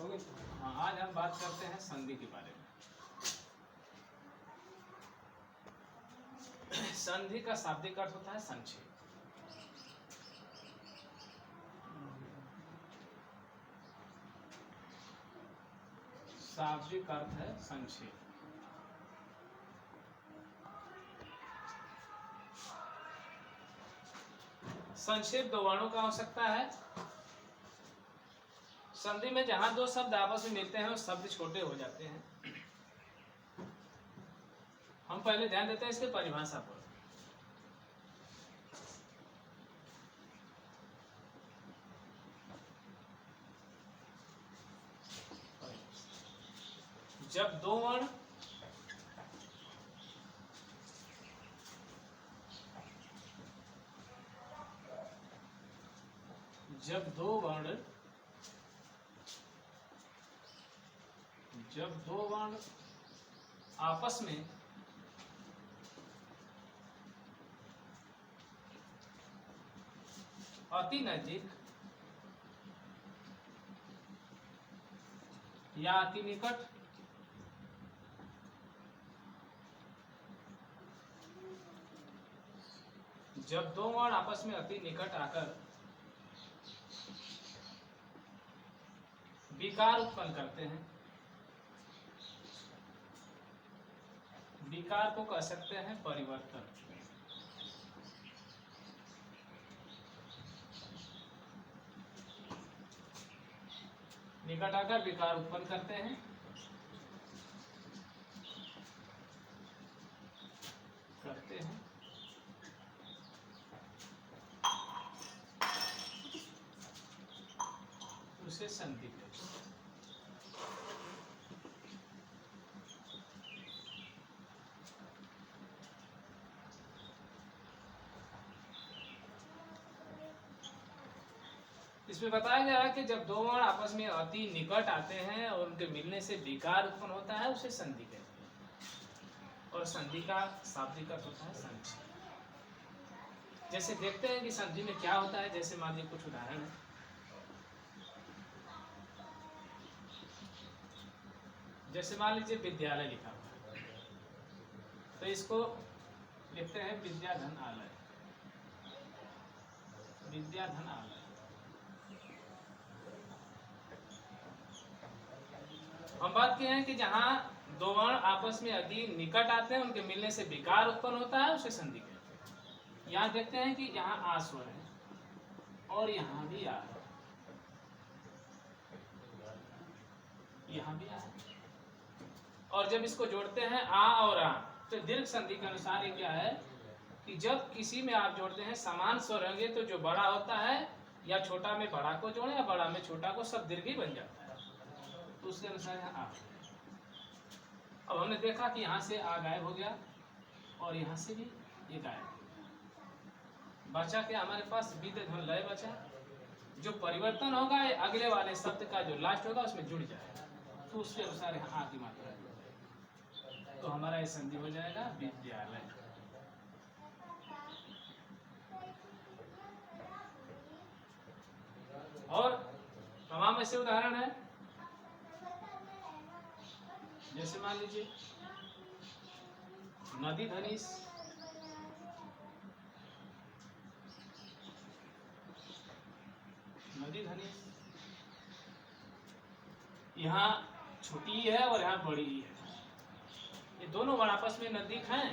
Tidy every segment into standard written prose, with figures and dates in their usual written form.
हाँ, आज हम बात करते हैं संधि के बारे में। संधि का शाब्दिक अर्थ होता है संक्षेप। शाब्दिक अर्थ है संक्षेप। संक्षेप दो वर्णों का हो सकता है। संधि में जहां दो शब्द आपस में मिलते हैं वो शब्द छोटे हो जाते हैं। हम पहले ध्यान देते हैं इसके परिभाषा पर। जब दो वर्ण आपस में अति नजदीक या अति निकट जब दो वर्ण आपस में अति निकट आकर विकार उत्पन्न करते हैं, विकार को कह सकते हैं परिवर्तन। निकट आकर विकार उत्पन्न करते हैं, उसे संधि कहते हैं। इसमें बताया गया है कि जब दो वर्ण आपस में अति निकट आते हैं और उनके मिलने से विकार उत्पन्न होता है उसे संधि कहते हैं। और संधि का शाब्दिक अर्थ होता है संक्षेप। जैसे देखते हैं कि संधि में क्या होता है। जैसे मान लीजिए कुछ उदाहरण है। जैसे मान लीजिए विद्यालय लिखा हुआ है तो इसको लिखते हैं विद्याधन आलय। विद्याधन आलय। हम बात किए हैं कि जहां दो वर्ण आपस में अति निकट आते हैं उनके मिलने से विकार उत्पन्न होता है उसे संधि कहते हैं। यहाँ देखते हैं कि यहाँ आ स्वर है और यहाँ भी आ है, यहाँ भी आ है। और जब इसको जोड़ते हैं आ और आ तो दीर्घ संधि के अनुसार ये क्या है कि जब किसी में आप जोड़ते हैं समान स्वर होंगे तो जो बड़ा होता है या छोटा में बड़ा को जोड़े या बड़ा में छोटा को, सब दीर्घ ही बन जाता है। तो उसके अनुसार यहाँ आ। अब हमने देखा कि यहाँ से आ गायब हो गया और यहाँ से भी ये गायब हो गया। बचा क्या हमारे पास विद्यधन लय बचा। जो परिवर्तन होगा ये अगले वाले शब्द का जो लास्ट होगा उसमें जुड़ जाएगा। तो उसके अनुसार यहाँ आ की मात्रा है। तो हमारा ये संधि हो जाएगा विद्यालय। और तमाम ऐसे उदाहरण है। जैसे मान लीजिए नदी धनीश, नदी धनीश। यहाँ छोटी है और यहाँ बड़ी है। ये दोनों वर्ण आपस में नजदीक हैं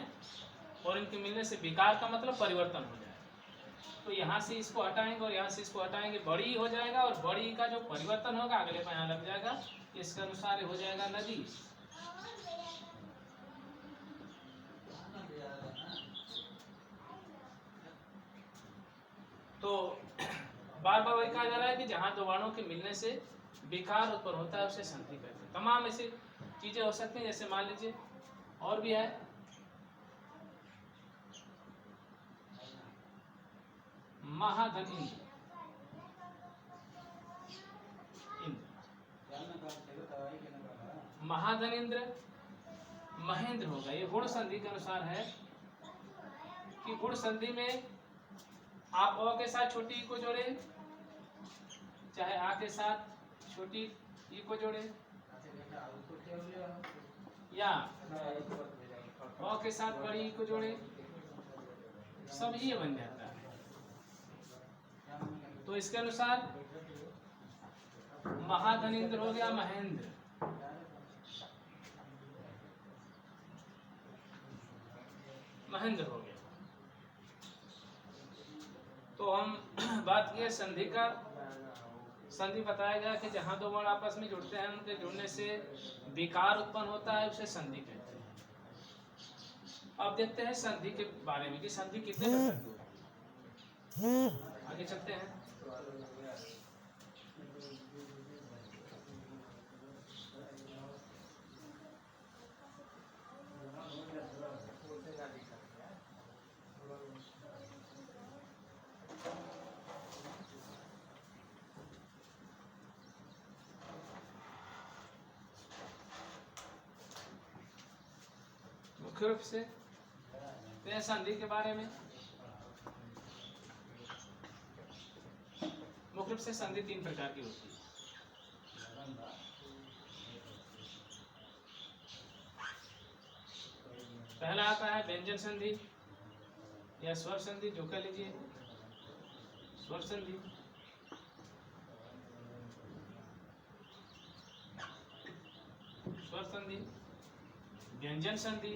और इनके मिलने से विकार का मतलब परिवर्तन हो जाएगा। तो यहाँ से इसको हटाएंगे और यहाँ से इसको हटाएंगे, बड़ी हो जाएगा और बड़ी का जो परिवर्तन होगा अगले पे यहाँ लग जाएगा। इसके अनुसार हो जाएगा नदी। तो बार बार वही कहा जा रहा है कि जहां दो वर्णों के मिलने से विकार उत्पन्न होता है उसे संधि कहते हैं। तमाम ऐसी चीजें हो सकती हैं। जैसे मान लीजिए और भी है महाधन इंद्र। महाधन इंद्र महेंद्र होगा। ये गुण संधि के अनुसार है कि गुण संधि में आप अ के साथ छोटी को जोड़े, चाहे आ के साथ छोटी ई को जोड़े या अ के साथ बड़ी ई को जोड़े, सब ये बन जाता है। तो इसके अनुसार महाधनिंद्र हो गया महेंद्र, महेंद्र हो गया। तो हम बात किए संधि का। संधि बताया गया कि जहां दो वर्ण आपस में जुड़ते हैं उनके जुड़ने से विकार उत्पन्न होता है, उसे संधि कहते हैं। अब देखते हैं संधि के बारे में कि संधि कितने प्रकार की होती है। आगे चलते हैं। मुख्य रूप से संधि के बारे में मुख्य रूप से संधि 3 प्रकार की होती है। पहला आता है व्यंजन संधि या स्वर संधि, जो कह लीजिए स्वर संधि। स्वर संधि, व्यंजन संधि,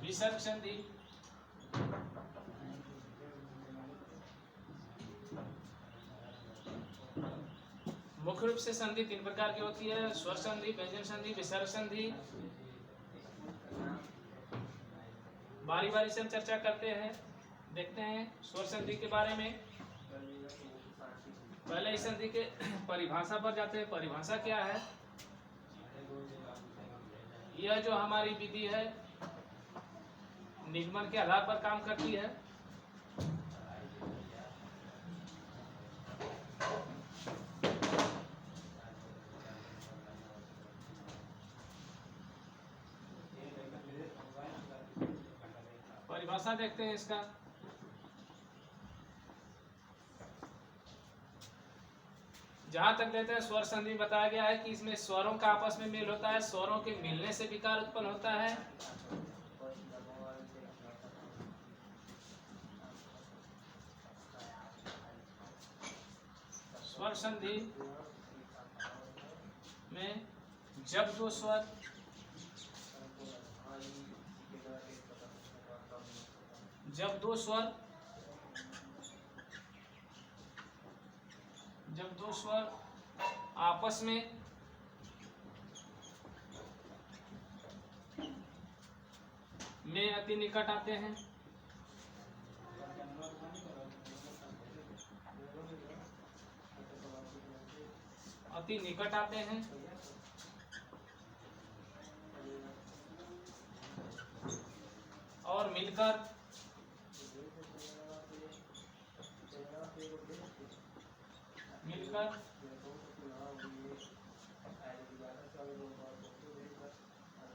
विसर्ग संधि, मुख्य रूप से संधि 3 प्रकार की होती है, स्वर संधि, व्यंजन संधि, विसर्ग संधि। बारी बारी से हम चर्चा करते हैं, देखते हैं स्वर संधि के बारे में। पहले इस संधि के परिभाषा पर जाते हैं। परिभाषा क्या है? यह जो हमारी विधि है निगमन के आधार पर काम करती है। परिभाषा देखते हैं इसका। जहां तक देते हैं स्वर संधि बताया गया है कि इसमें स्वरों का आपस में मेल होता है, स्वरों के मिलने से विकार उत्पन्न होता है। स्वर संधि में जब दो स्वर आपस में अति निकट आते हैं, अति निकट आते हैं और मिलकर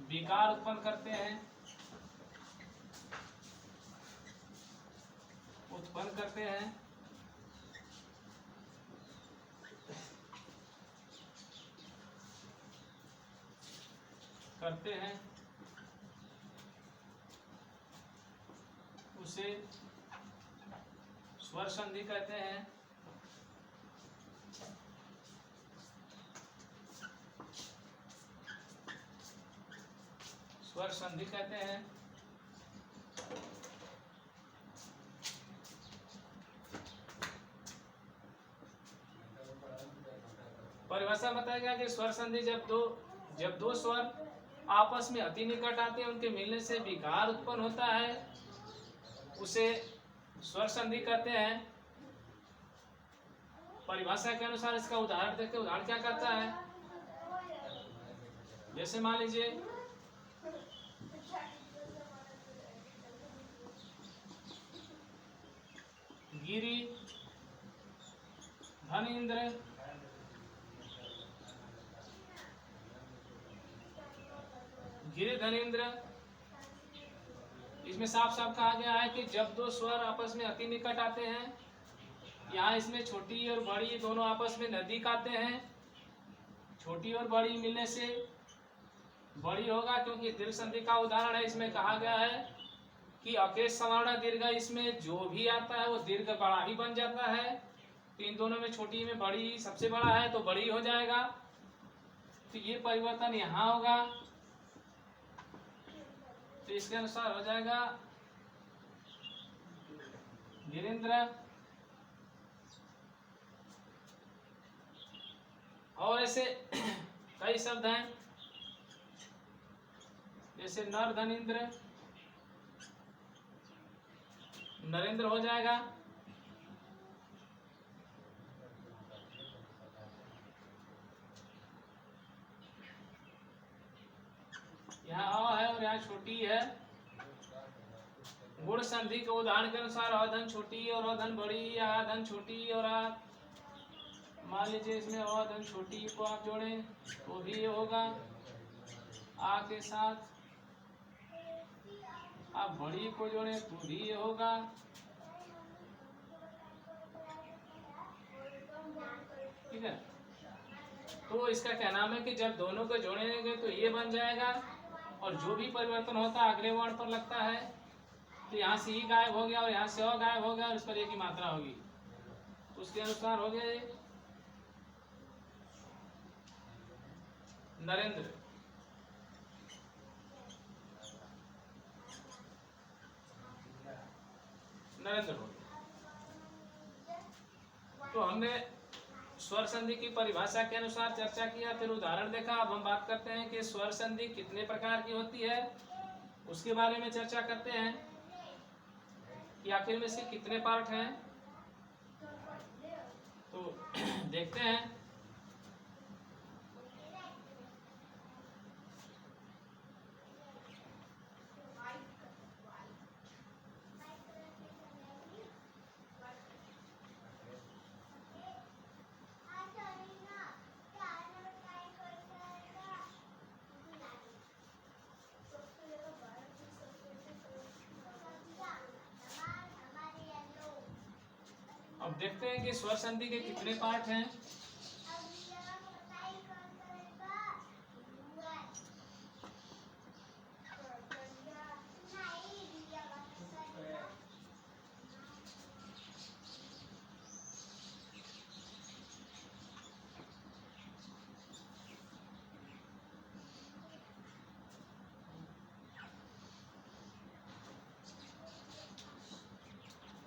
विकार उत्पन्न करते हैं, उसे स्वर संधि कहते हैं। स्वर संधि कहते हैं। परिभाषा बताया गया कि स्वर संधि जब दो स्वर आपस में अति निकट आते हैं, उनके मिलने से विकार उत्पन्न होता है, उसे स्वर संधि कहते हैं। परिभाषा के अनुसार इसका उदाहरण देखते हैं। उदाहरण क्या कहता है? जैसे मान लीजिए गिरि धनेन्द्र, गिरि धनेन्द्र इसमें साफ साफ कहा गया है कि जब दो स्वर आपस में अति निकट आते हैं, यहाँ इसमें छोटी और बड़ी दोनों आपस में नजदीक आते हैं, छोटी और बड़ी मिलने से बड़ी होगा, क्योंकि दीर्घ संधि का उदाहरण है। इसमें कहा गया है कि अकेश सवर्ण दीर्घ, इसमें जो भी आता है वो दीर्घ बड़ा ही बन जाता है। तो इन दोनों में छोटी में बड़ी सबसे बड़ा है तो बड़ी हो जाएगा, तो ये परिवर्तन यहाँ होगा, तो इसके अनुसार हो जाएगा धीरेन्द्र। और ऐसे कई शब्द हैं, जैसे नर धनिंद्र, नरेंद्र हो जाएगा। यहाँ अ है और यहाँ छोटी है। गुण संधि के उदाहरण के अनुसार अधन छोटी और अधन बड़ी, या अधन छोटी और आ, मान लीजिए इसमें अधन छोटी को आप जोड़ें तो भी ये होगा, आ के साथ आप बड़ी को जोड़ें तो भी ये होगा। ठीक है, तो इसका क्या नाम है कि जब दोनों को जोड़ेंगे तो ये बन जाएगा, और जो भी परिवर्तन होता है अगले वर्ण पर लगता है, तो यहाँ से ही गायब हो गया और यहाँ से और गायब हो गया और इस पर एक ही मात्रा होगी, तो उसके अनुसार हो गया नरेंद्र। नरेंद्र हो गया। तो हमने स्वर संधि की परिभाषा के अनुसार चर्चा किया, फिर उदाहरण देखा। अब हम बात करते हैं कि स्वर संधि कितने प्रकार की होती है, उसके बारे में चर्चा करते हैं कि आखिर में इसके कितने पार्ट हैं। तो देखते हैं। अब देखते हैं कि स्वर संधि के कितने पार्ट हैं।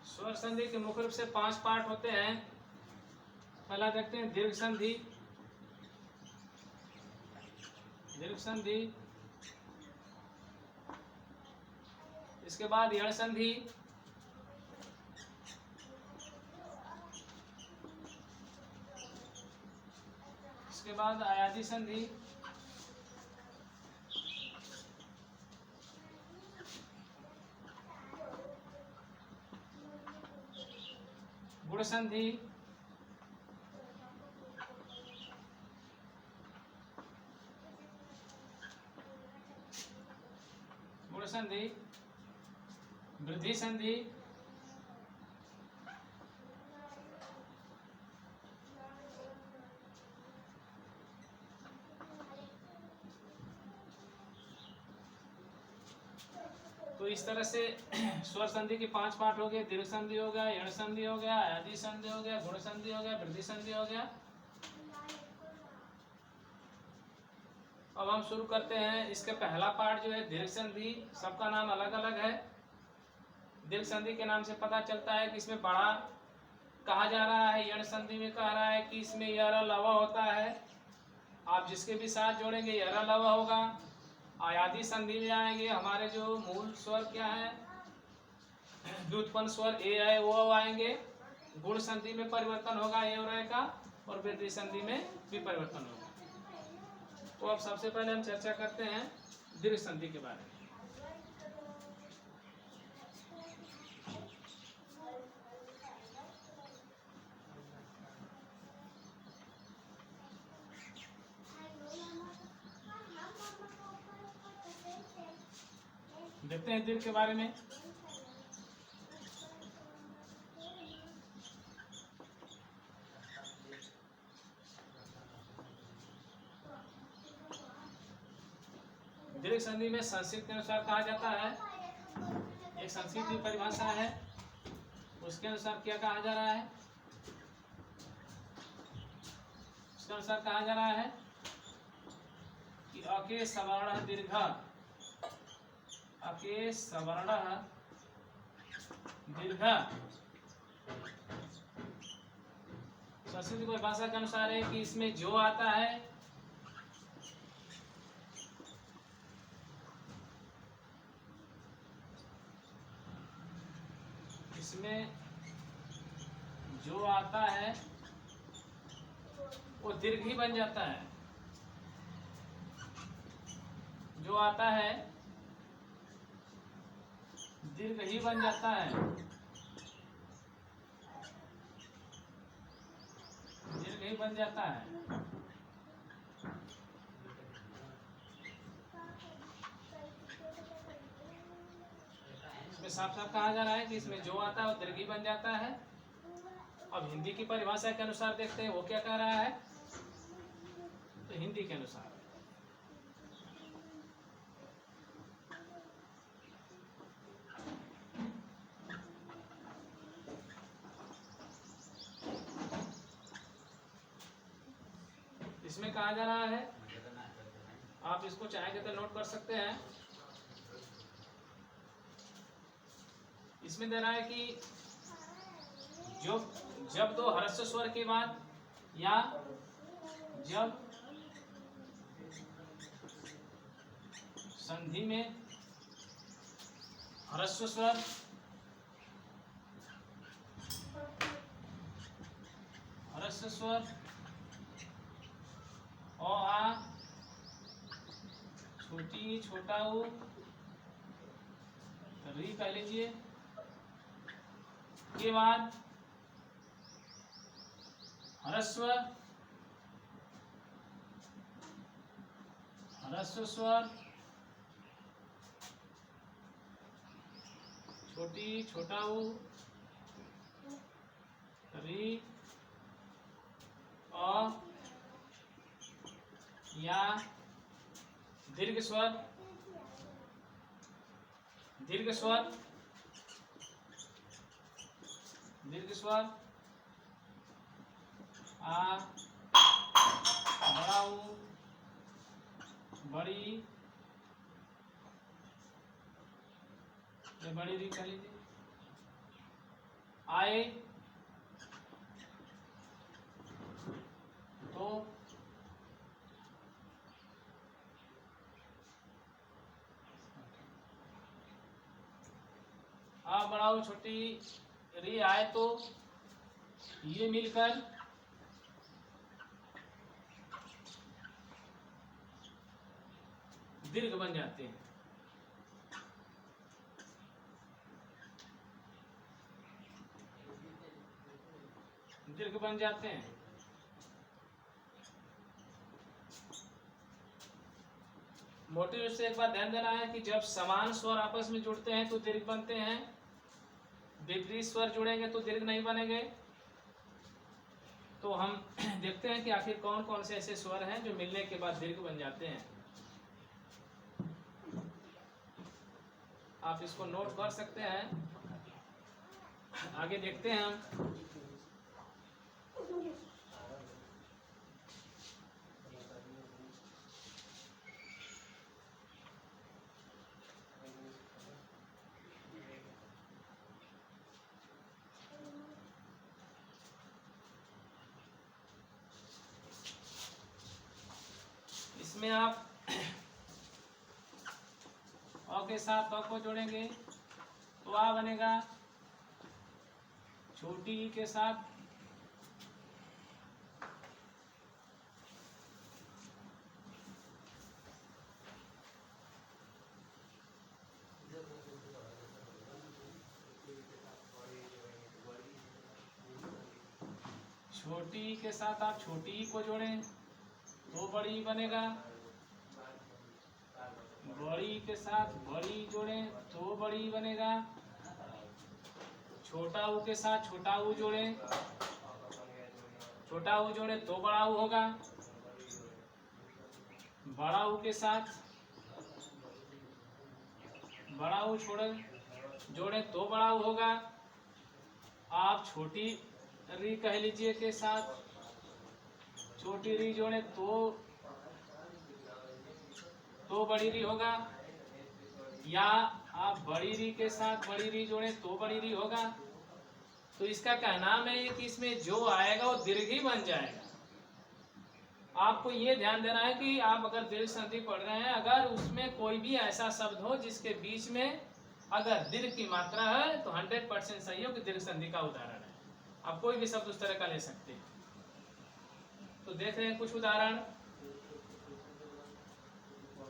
स्वर संधि के मुख्य रूप से 5 पार्ट होते हैं। पहला देखते हैं दीर्घ संधि। दीर्घ संधि, इसके बाद यण संधि, इसके बाद आयादी संधि, गुण संधि, गुण संधि, वृद्धि संधि, तो इस तरह से स्वर संधि के 5 पार्ट हो गए। दीर्घ संधि हो गया, यण संधि हो गया, आयादी संधि हो गया, गुण संधि हो गया, वृद्धि संधि हो गया। अब हम शुरू करते हैं। इसके पहला पार्ट जो है दीर्घ संधि, सबका नाम अलग अलग है। दीर्घ संधि के नाम से पता चलता है कि इसमें बड़ा कहा जा रहा है। यण संधि में कह रहा है कि इसमें यर लवा होता है, आप जिसके भी साथ जोड़ेंगे यर लवा होगा। आयादी संधि में आएंगे, हमारे जो मूल स्वर क्या है, व्युत्पन्न स्वर ए है वो आएंगे। गुण संधि में परिवर्तन होगा ए और ए का, और वृद्धि संधि में भी परिवर्तन होगा। तो अब सबसे पहले हम चर्चा करते हैं दीर्घ संधि के बारे में। देखते हैं दीर्घ के बारे में। दीर्घ संधि में संस्कृत के अनुसार कहा जाता है, एक संस्कृत की परिभाषा है, उसके अनुसार क्या कहा जा रहा है, उसके अनुसार कहा जा रहा है कि अके सवर्ण दीर्घ, अके सवर्ण दीर्घ संस्कृत की परिभाषा के अनुसार है कि इसमें जो आता है इसमें जो आता है वो दीर्घ ही बन जाता है, जो आता है दीर्घ ही बन जाता है, दीर्घ ही बन जाता है। इसमें साफ साफ कहा जा रहा है कि इसमें जो आता है वो दीर्घ ही बन जाता है। अब हिंदी की परिभाषा के अनुसार देखते हैं वो क्या कह रहा है। तो हिंदी के अनुसार इसमें कहा जा रहा है, आप इसको चाहेंगे तो नोट कर सकते हैं। इसमें दे रहा है कि जो जब दो ह्रस्व स्वर के बाद या जब संधि में ह्रस्व स्वर ओ आ छोटी छोटा ऊ री कह लीजिए के बाद ह्रस्व स्वर छोटी छोटा ऊ री अ या दीर्घ स्वर आ बड़ा ऊ बड़ी बड़ी री कर लीजिए आए तो आ बड़ा ऊ छोटी री आए तो ये मिलकर दीर्घ बन जाते हैं। दीर्घ बन जाते हैं। मोटे रूप से एक बात ध्यान देना है कि जब समान स्वर आपस में जुड़ते हैं तो दीर्घ बनते हैं, विपरीत स्वर जुड़ेंगे तो दीर्घ नहीं बनेंगे। तो हम देखते हैं कि आखिर कौन कौन से ऐसे स्वर हैं जो मिलने के बाद दीर्घ बन जाते हैं। आप इसको नोट कर सकते हैं। आगे देखते हैं हम। इसमें आप अ के साथ अ को जोड़ेंगे तो आ बनेगा, छोटी ई के साथ छोटी ई के साथ आप छोटी ई को जोड़ें तो बड़ी ई बनेगा, बड़ी के साथ बड़ी जोड़ें तो बड़ी बनेगा, छोटा ऊ के साथ छोटा ऊ जोड़ें, छोटा ऊ जोड़े तो बड़ा ऊ होगा, बड़ा ऊ के साथ बड़ा ऊ जोड़े तो बड़ा ऊ होगा। आप छोटी री कह लीजिए के साथ छोटी री जोड़े तो बड़ी री होगा, या आप बड़ी री के साथ बड़ी री जोड़े तो बड़ी री होगा। तो इसका कहना है कि इसमें जो आएगा वो दीर्घ ही बन जाएगा। आपको ये ध्यान देना है कि आप अगर दीर्घ संधि पढ़ रहे हैं, अगर उसमें कोई भी ऐसा शब्द हो जिसके बीच में अगर दीर्घ की मात्रा है तो 100% सही हो कि दीर्घ संधि का उदाहरण है। आप कोई भी शब्द उस तरह का ले सकते हैं। तो देख रहे हैं कुछ उदाहरण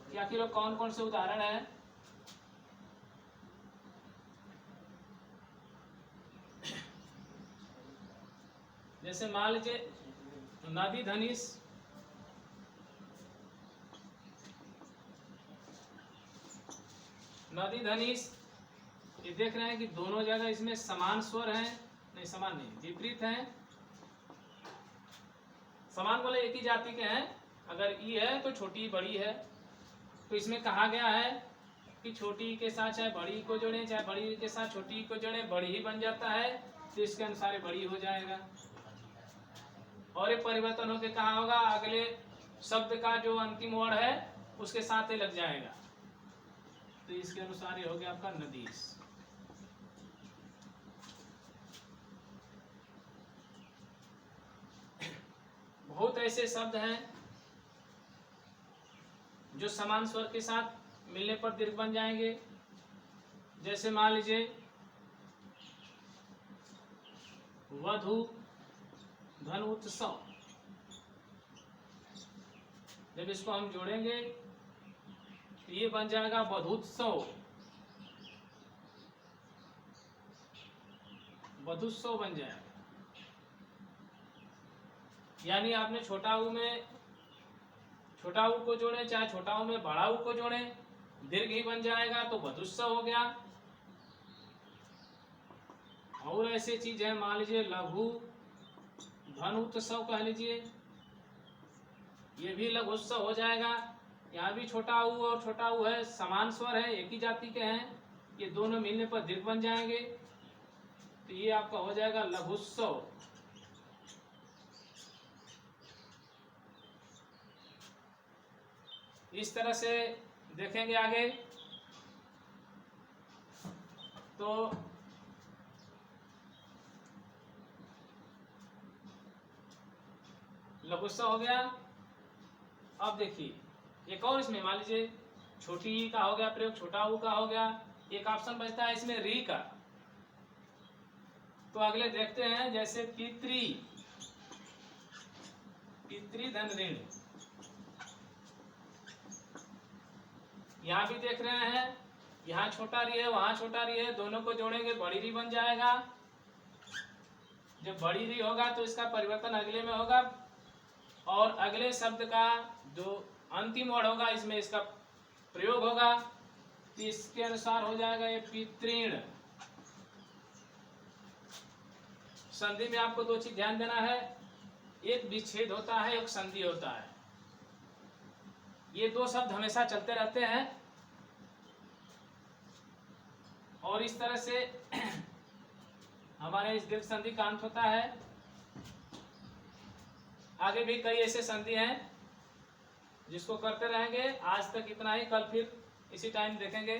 कि आखिर कौन कौन से उदाहरण है। जैसे मान लीजिए नदी धनुष, नदी धनुष, ये देख रहे हैं कि दोनों जगह इसमें समान स्वर हैं, नहीं समान नहीं, विपरीत हैं। समान बोले एक ही जाति के हैं, अगर ई है तो छोटी बड़ी है। तो इसमें कहा गया है कि छोटी के साथ चाहे बड़ी को जोड़े, चाहे बड़ी के साथ छोटी को जोड़े, बड़ी ही बन जाता है, तो इसके अनुसार बड़ी हो जाएगा। और ये परिवर्तन होके कहा होगा, अगले शब्द का जो अंतिम वर्ड है उसके साथ ही लग जाएगा, तो इसके अनुसार ये हो गया आपका नदीस। बहुत ऐसे शब्द हैं जो समान स्वर के साथ मिलने पर दीर्घ बन जाएंगे। जैसे मान लीजिए वधु धन उत्सव, जब इसको हम जोड़ेंगे तो ये बन जाएगा वधुत्सव, वधुत्सव बन जाएगा। यानी आपने छोटा ऊ में छोटा ऊ को जोड़े, चाहे छोटा ऊ में बड़ा ऊ को जोड़े, दीर्घ ही बन जाएगा, तो वधुत्सव हो गया। और ऐसे चीज है, मान लीजिए लघु धन उत्सव कह लीजिए, ये भी लघु उत्सव हो जाएगा। यहाँ भी छोटा ऊ और छोटा ऊ है, समान स्वर है, एक ही जाति के हैं, ये दोनों मिलने पर दीर्घ बन जाएंगे, तो ये आपका हो जाएगा लघुत्सव। इस तरह से देखेंगे आगे तो लघुत्सव हो गया। अब देखिए एक और इसमें मान लीजिए छोटी ई का हो गया प्रयोग, छोटा ऊ का हो गया, एक ऑप्शन बचता है इसमें री का। तो अगले देखते हैं, जैसे पितृ, पितृधन ऋण, यहाँ भी देख रहे हैं, यहाँ छोटा री है वहां छोटा री है, दोनों को जोड़ेंगे बड़ी री बन जाएगा। जब बड़ी री होगा तो इसका परिवर्तन अगले में होगा, और अगले शब्द का जो अंतिम वर्ड होगा इसमें इसका प्रयोग होगा, तो इसके अनुसार हो जाएगा ये पितृण। संधि में आपको दो चीज ध्यान देना है, एक विच्छेद होता है, एक संधि होता है। ये दो शब्द हमेशा चलते रहते हैं, और इस तरह से हमारे इस दीर्घ संधि का अंत होता है। आगे भी कई ऐसे संधि हैं जिसको करते रहेंगे। आज तक इतना ही, कल फिर इसी टाइम देखेंगे।